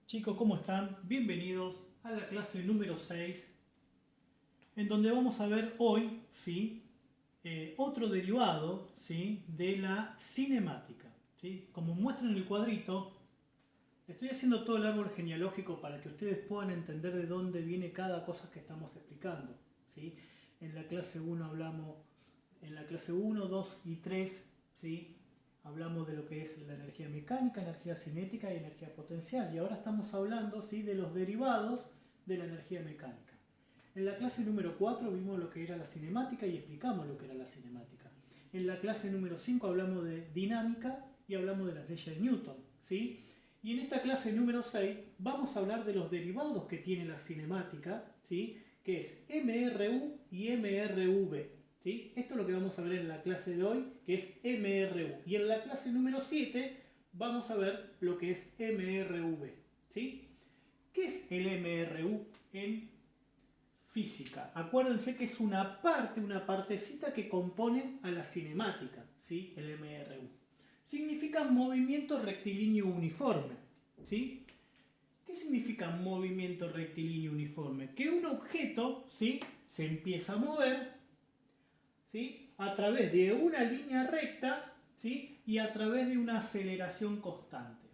Chicos, ¿cómo están? Bienvenidos a la clase número 6, en donde vamos a ver hoy, ¿sí? Otro derivado, ¿sí? De la cinemática, ¿sí? Como muestra en el cuadrito, estoy haciendo todo el árbol genealógico para que ustedes puedan entender de dónde viene cada cosa que estamos explicando, ¿sí? En la clase 1 hablamos, en la clase 1, 2 y 3, ¿sí? Hablamos de lo que es la energía mecánica, energía cinética y energía potencial. Y ahora estamos hablando, ¿sí? De los derivados de la energía mecánica. En la clase número 4 vimos lo que era la cinemática y explicamos lo que era la cinemática. En la clase número 5 hablamos de dinámica y hablamos de las leyes de Newton, ¿sí? Y en esta clase número 6 vamos a hablar de los derivados que tiene la cinemática, ¿sí? Que es MRU y MRV, ¿sí? Esto es lo que vamos a ver en la clase de hoy, que es MRU. Y en la clase número 7 vamos a ver lo que es MRV, ¿sí? ¿Qué es el MRU en física? Acuérdense que es una parte, una partecita que compone a la cinemática, ¿sí? El MRU. Significa movimiento rectilíneo uniforme, ¿sí? ¿Qué significa movimiento rectilíneo uniforme? Que un objeto, ¿sí? Se empieza a mover, ¿sí? A través de una línea recta, ¿sí? Y a través de una aceleración constante.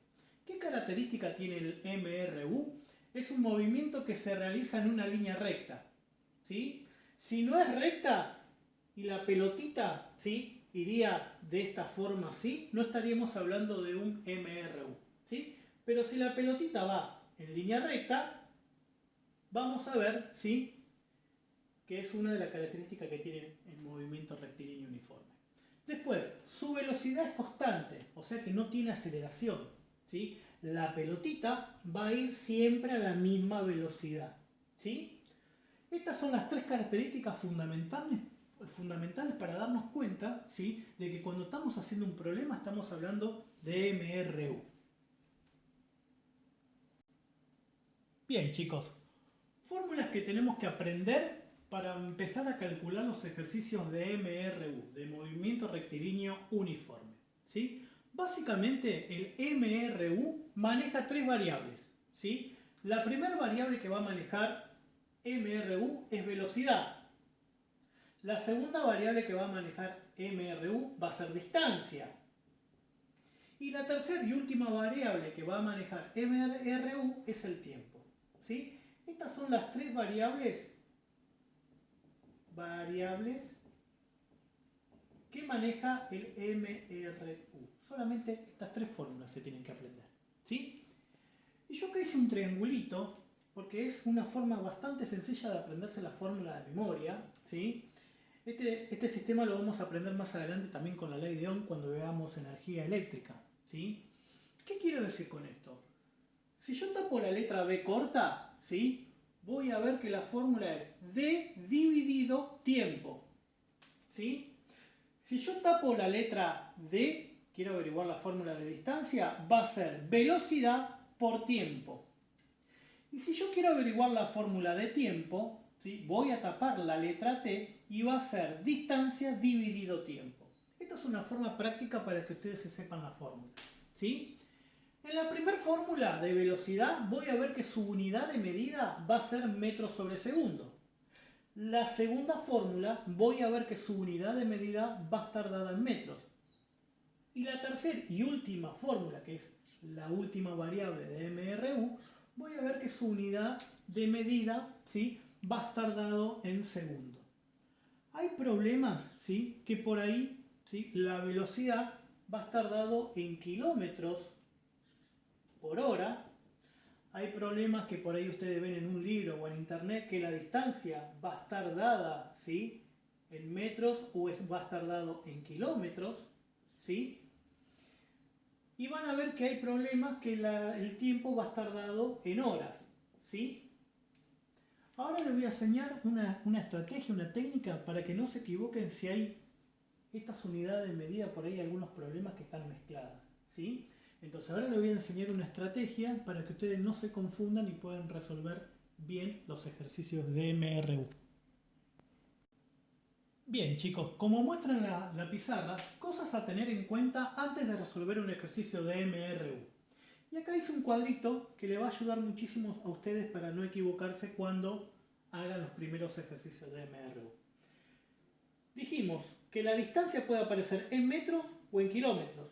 ¿Qué característica tiene el MRU? Es un movimiento que se realiza en una línea recta, ¿sí? Si no es recta y la pelotita, ¿sí? Iría de esta forma así, no estaríamos hablando de un MRU, ¿sí? Pero si la pelotita va en línea recta, vamos a ver, ¿sí? Que es una de las características que tiene el movimiento rectilíneo uniforme. Después, su velocidad es constante, o sea que no tiene aceleración, ¿sí? La pelotita va a ir siempre a la misma velocidad, ¿sí? Estas son las tres características fundamentales para darnos cuenta, ¿sí? De que cuando estamos haciendo un problema estamos hablando de MRU. Bien, chicos, fórmulas que tenemos que aprender para empezar a calcular los ejercicios de MRU, de movimiento rectilíneo uniforme, ¿sí? Básicamente el MRU maneja tres variables, ¿sí? La primera variable que va a manejar MRU es velocidad. La segunda variable que va a manejar MRU va a ser distancia. Y la tercera y última variable que va a manejar MRU es el tiempo, ¿sí? Estas son las tres variables que maneja el MRU. Solamente estas tres fórmulas se tienen que aprender, ¿sí? Y yo acá hice un triangulito porque es una forma bastante sencilla de aprenderse la fórmula de memoria, ¿sí? Este sistema lo vamos a aprender más adelante también con la ley de Ohm cuando veamos energía eléctrica, ¿sí? ¿Qué quiero decir con esto? Si yo tapo la letra B corta, ¿sí? Voy a ver que la fórmula es D dividido tiempo, ¿sí? Si yo tapo la letra D, quiero averiguar la fórmula de distancia, va a ser velocidad por tiempo. Y si yo quiero averiguar la fórmula de tiempo, ¿sí? Voy a tapar la letra T y va a ser distancia dividido tiempo. Esta es una forma práctica para que ustedes se sepan la fórmula, ¿sí? En la primera fórmula de velocidad voy a ver que su unidad de medida va a ser metros sobre segundo. La segunda fórmula voy a ver que su unidad de medida va a estar dada en metros. Y la tercera y última fórmula, que es la última variable de MRU, voy a ver que su unidad de medida, ¿sí? Va a estar dado en segundo. Hay problemas, ¿sí? Que por ahí, ¿sí? La velocidad va a estar dado en kilómetros por hora. Hay problemas que por ahí ustedes ven en un libro o en internet que la distancia va a estar dada, ¿sí? En metros o va a estar dado en kilómetros, ¿sí? Y van a ver que hay problemas que el tiempo va a estar dado en horas, ¿sí? Ahora les voy a enseñar una estrategia, una técnica para que no se equivoquen si hay estas unidades de medida, por ahí algunos problemas que están mezcladas, ¿sí? Entonces ahora les voy a enseñar una estrategia para que ustedes no se confundan y puedan resolver bien los ejercicios de MRU. Bien chicos, como muestra en la pizarra, cosas a tener en cuenta antes de resolver un ejercicio de MRU. Y acá hice un cuadrito que le va a ayudar muchísimo a ustedes para no equivocarse cuando hagan los primeros ejercicios de MRU. Dijimos que la distancia puede aparecer en metros o en kilómetros,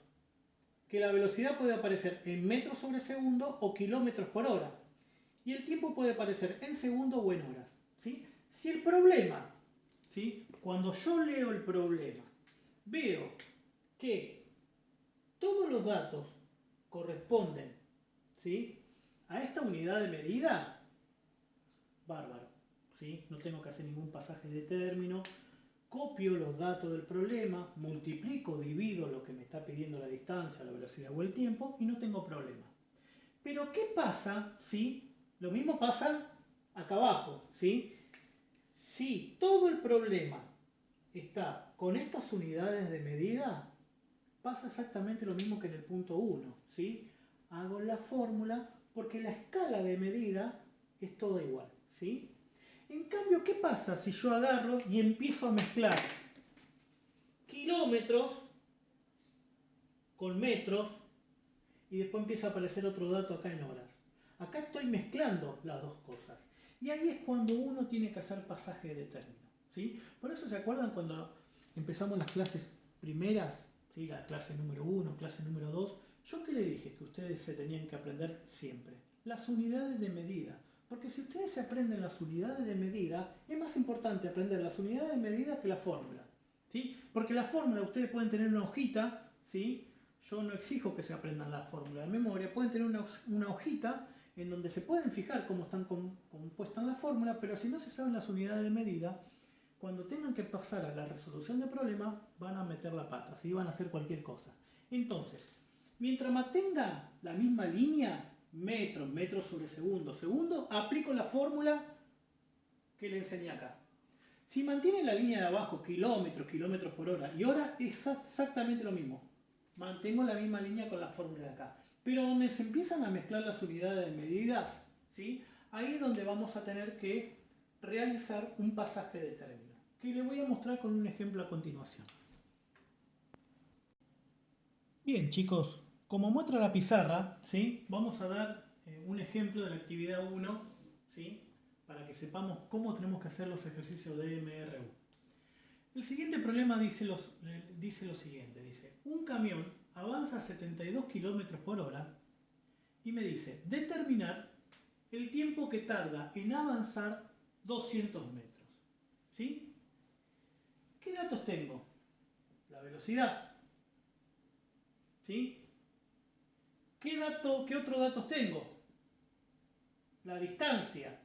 que la velocidad puede aparecer en metros sobre segundo o kilómetros por hora, y el tiempo puede aparecer en segundos o en horas. ¿Sí? Si el problema, ¿sí? Cuando yo leo el problema, veo que todos los datos corresponden, ¿sí?, a esta unidad de medida, bárbaro, ¿sí? No tengo que hacer ningún pasaje de término, copio los datos del problema, multiplico, divido lo que me está pidiendo la distancia, la velocidad o el tiempo y no tengo problema. Pero ¿qué pasa si lo mismo pasa acá abajo, ¿sí? Si todo el problema está con estas unidades de medida, pasa exactamente lo mismo que en el punto 1, ¿sí? Hago la fórmula porque la escala de medida es toda igual, ¿sí? En cambio, ¿qué pasa si yo agarro y empiezo a mezclar kilómetros con metros y después empieza a aparecer otro dato acá en horas? Acá estoy mezclando las dos cosas. Y ahí es cuando uno tiene que hacer pasaje de término, ¿sí? Por eso, ¿se acuerdan cuando empezamos las clases primeras? ¿Sí? La clase número 1, clase número 2. ¿Yo qué le dije que ustedes se tenían que aprender siempre? Las unidades de medida. Porque si ustedes se aprenden las unidades de medida, es más importante aprender las unidades de medida que la fórmula, ¿sí? Porque la fórmula ustedes pueden tener una hojita, ¿sí? Yo no exijo que se aprendan la fórmula de memoria, pueden tener una hojita en donde se pueden fijar cómo están compuestas las fórmulas, pero si no se saben las unidades de medida, cuando tengan que pasar a la resolución de problemas, van a meter la pata, ¿sí? Van a hacer cualquier cosa. Entonces, mientras mantenga la misma línea, metros, metros sobre segundo, segundo, aplico la fórmula que le enseñé acá. Si mantiene la línea de abajo, kilómetros, kilómetros por hora y hora, es exactamente lo mismo. Mantengo la misma línea con la fórmula de acá. Pero donde se empiezan a mezclar las unidades de medidas, ¿sí? Ahí es donde vamos a tener que realizar un pasaje de término, que le voy a mostrar con un ejemplo a continuación. Bien, chicos, como muestra la pizarra, ¿sí?, vamos a dar un ejemplo de la actividad 1, ¿sí?, para que sepamos cómo tenemos que hacer los ejercicios de MRU. El siguiente problema dice lo siguiente, dice, un camión avanza a 72 km por hora y me dice, determinar el tiempo que tarda en avanzar 200 metros, ¿sí? ¿Qué datos tengo? La velocidad, ¿sí? ¿Qué otros datos tengo? La distancia.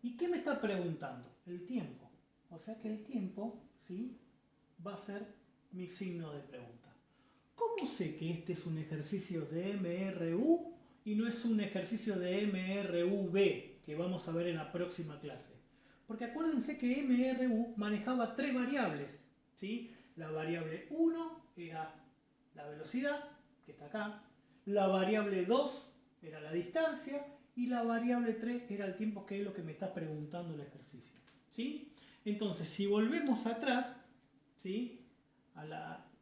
¿Y qué me está preguntando? El tiempo. O sea que el tiempo, ¿sí?, va a ser mi signo de pregunta. ¿Cómo sé que este es un ejercicio de MRU y no es un ejercicio de MRUB que vamos a ver en la próxima clase? Porque acuérdense que MRU manejaba 3 variables, ¿sí? La variable 1 era la velocidad, que está acá. La variable 2 era la distancia. Y la variable 3 era el tiempo, que es lo que me está preguntando el ejercicio, ¿sí? Entonces, si volvemos atrás, ¿sí?,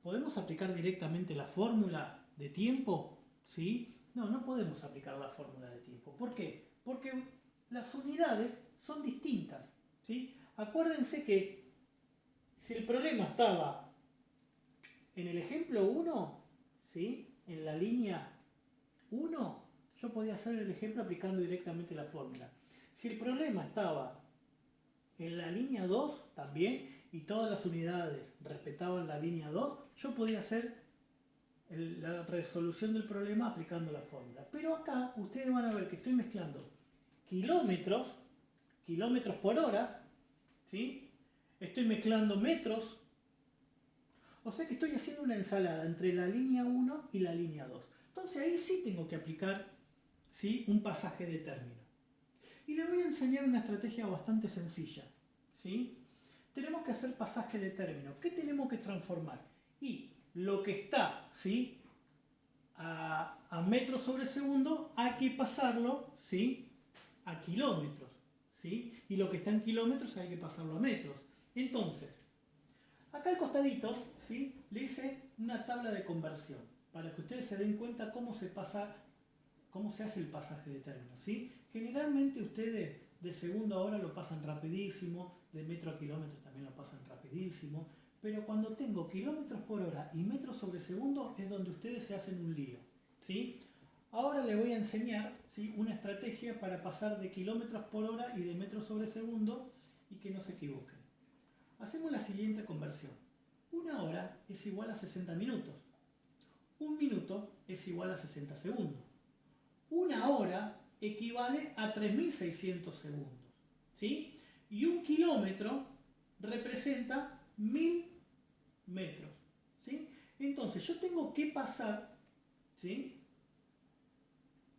¿podemos aplicar directamente la fórmula de tiempo? ¿Sí? No, no podemos aplicar la fórmula de tiempo. ¿Por qué? Porque las unidades son distintas, ¿sí? Acuérdense que si el problema estaba en el ejemplo 1, ¿sí?, en la línea 1, yo podía hacer el ejemplo aplicando directamente la fórmula. Si el problema estaba en la línea 2 también, y todas las unidades respetaban la línea 2, yo podía hacer la resolución del problema aplicando la fórmula. Pero acá ustedes van a ver que estoy mezclando kilómetros por hora, ¿sí? Estoy mezclando metros. O sea que estoy haciendo una ensalada entre la línea 1 y la línea 2. Entonces ahí sí tengo que aplicar, ¿sí?, un pasaje de término. Y les voy a enseñar una estrategia bastante sencilla, ¿sí? Tenemos que hacer pasaje de término. ¿Qué tenemos que transformar? Y lo que está, ¿sí?, a metros sobre segundo, hay que pasarlo, ¿sí?, a kilómetros, ¿sí? Y lo que está en kilómetros hay que pasarlo a metros. Entonces, acá al costadito, ¿sí?, le hice una tabla de conversión. para que ustedes se den cuenta cómo se hace el pasaje de términos, ¿sí? Generalmente ustedes de segundo a hora lo pasan rapidísimo, de metro a kilómetros también lo pasan rapidísimo, pero cuando tengo kilómetros por hora y metros sobre segundo es donde ustedes se hacen un lío, ¿sí? Ahora les voy a enseñar, ¿sí?, una estrategia para pasar de kilómetros por hora y de metros sobre segundo y que no se equivoquen. Hacemos la siguiente conversión. Una hora es igual a 60 minutos. Un minuto es igual a 60 segundos. Una hora equivale a 3.600 segundos, ¿sí? Y un kilómetro representa 1.000 metros, ¿sí? Entonces yo tengo que pasar, ¿sí?,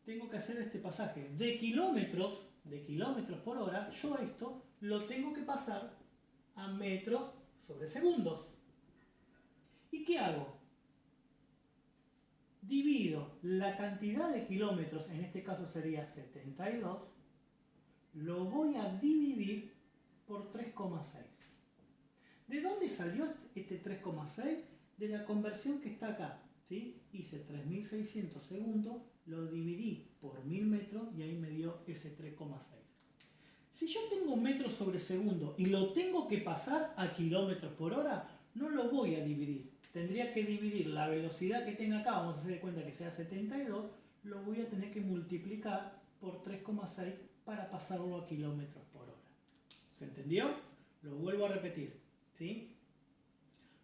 tengo que hacer este pasaje de kilómetros por hora. Yo esto lo tengo que pasar a metros sobre segundos. ¿Y qué hago? Divido la cantidad de kilómetros, en este caso sería 72, lo voy a dividir por 3,6. ¿De dónde salió este 3,6? De la conversión que está acá, ¿sí? Hice 3.600 segundos, lo dividí por 1.000 metros y ahí me dio ese 3,6. Si yo tengo metros sobre segundo y lo tengo que pasar a kilómetros por hora, no lo voy a dividir. Tendría que dividir la velocidad que tenga acá, vamos a hacer de cuenta que sea 72, lo voy a tener que multiplicar por 3,6 para pasarlo a kilómetros por hora. ¿Se entendió? Lo vuelvo a repetir, ¿sí?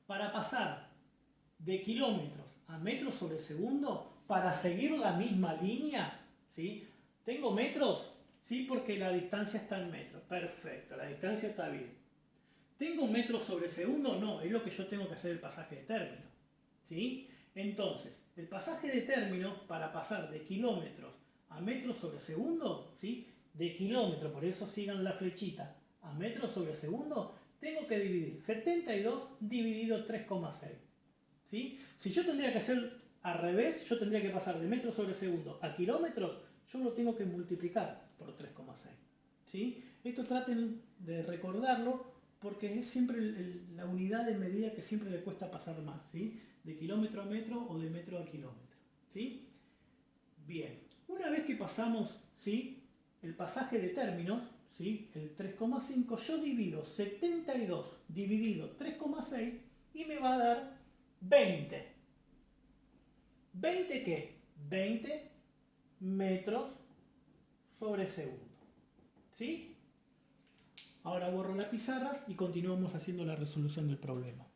Para pasar de kilómetros a metros sobre segundo, para seguir la misma línea, ¿sí? ¿Tengo metros? Sí, porque la distancia está en metros. Perfecto, la distancia está bien. ¿Tengo metros sobre segundo? No, es lo que yo tengo que hacer el pasaje de término, ¿sí? Entonces, el pasaje de término, para pasar de kilómetros a metros sobre segundo, ¿sí?, de kilómetros, por eso sigan la flechita, a metros sobre segundo, tengo que dividir 72 dividido 3,6, ¿sí? Si yo tendría que hacer al revés, yo tendría que pasar de metros sobre segundo a kilómetros, yo lo tengo que multiplicar por 3,6, ¿sí? Esto traten de recordarlo porque es siempre la unidad de medida que siempre le cuesta pasar más, ¿sí? De kilómetro a metro o de metro a kilómetro, ¿sí? Bien, una vez que pasamos, ¿sí?, el pasaje de términos, ¿sí?, el 3,5, yo divido 72 dividido 3,6 y me va a dar 20. ¿20 qué? 20 metros sobre segundo, ¿sí? Ahora borro las pizarras y continuamos haciendo la resolución del problema.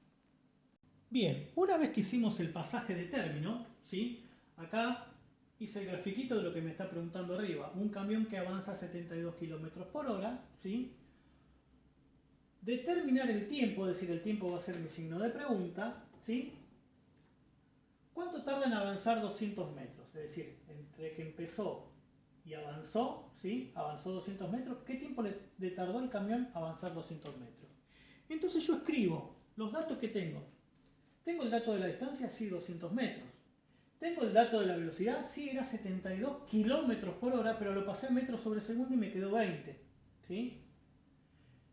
Bien, una vez que hicimos el pasaje de término, ¿sí?, acá hice el grafiquito de lo que me está preguntando arriba. Un camión que avanza a 72 km por hora, ¿sí? Determinar el tiempo, es decir, el tiempo va a ser mi signo de pregunta, ¿sí? ¿Cuánto tarda en avanzar 200 metros? Es decir, entre que empezó y avanzó, ¿sí?, avanzó 200 metros, ¿qué tiempo le tardó el camión a avanzar 200 metros? Entonces yo escribo los datos que tengo. Tengo el dato de la distancia, sí, 200 metros. Tengo el dato de la velocidad, sí, era 72 km por hora, pero lo pasé a metros sobre segundo y me quedó 20, ¿sí?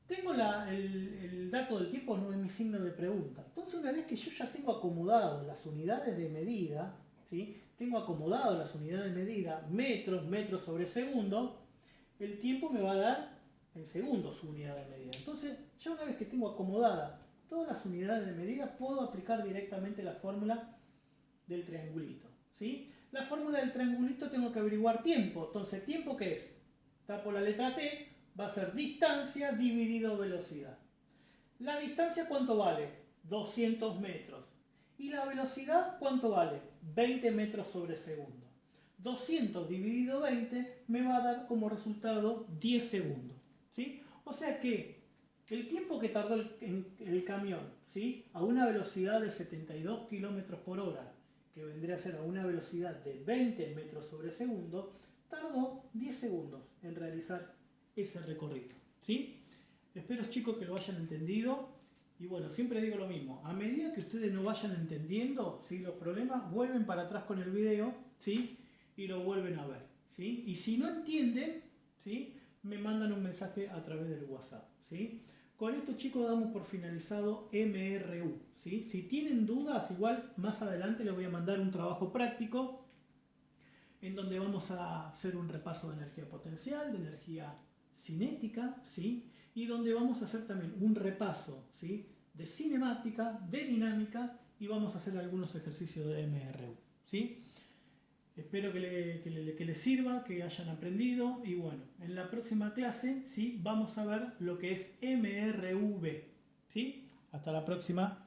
Tengo el dato del tiempo, no es mi signo de pregunta. Entonces, una vez que yo ya tengo acomodado las unidades de medida, ¿sí?, tengo acomodado las unidades de medida, metros, metros sobre segundo, el tiempo me va a dar en segundos su unidad de medida. Entonces, ya una vez que tengo acomodada todas las unidades de medida, puedo aplicar directamente la fórmula del triangulito, ¿sí? La fórmula del triangulito tengo que averiguar tiempo. Entonces, ¿tiempo qué es? Tapo la letra T, va a ser distancia dividido velocidad. ¿La distancia cuánto vale? 200 metros. ¿Y la velocidad cuánto vale? 20 metros sobre segundo. 200 dividido 20 me va a dar como resultado 10 segundos, ¿sí? O sea que el tiempo que tardó el camión, ¿sí?, a una velocidad de 72 km por hora, que vendría a ser a una velocidad de 20 metros sobre segundo, tardó 10 segundos en realizar ese recorrido, ¿sí? Espero, chicos, que lo hayan entendido. Y bueno, siempre digo lo mismo. A medida que ustedes no vayan entendiendo, ¿sí?, los problemas, vuelven para atrás con el video, ¿sí?, y lo vuelven a ver, ¿sí? Y si no entienden, ¿sí?, me mandan un mensaje a través del WhatsApp, ¿sí? Con esto, chicos, damos por finalizado MRU, ¿sí? Si tienen dudas, igual más adelante les voy a mandar un trabajo práctico en donde vamos a hacer un repaso de energía potencial, de energía cinética, ¿sí? Y donde vamos a hacer también un repaso, ¿sí? De cinemática, de dinámica, y vamos a hacer algunos ejercicios de MRU, ¿sí? Espero que les sirva, que hayan aprendido, y bueno, en la próxima clase, ¿sí? Vamos a ver lo que es MRV, ¿sí? Hasta la próxima.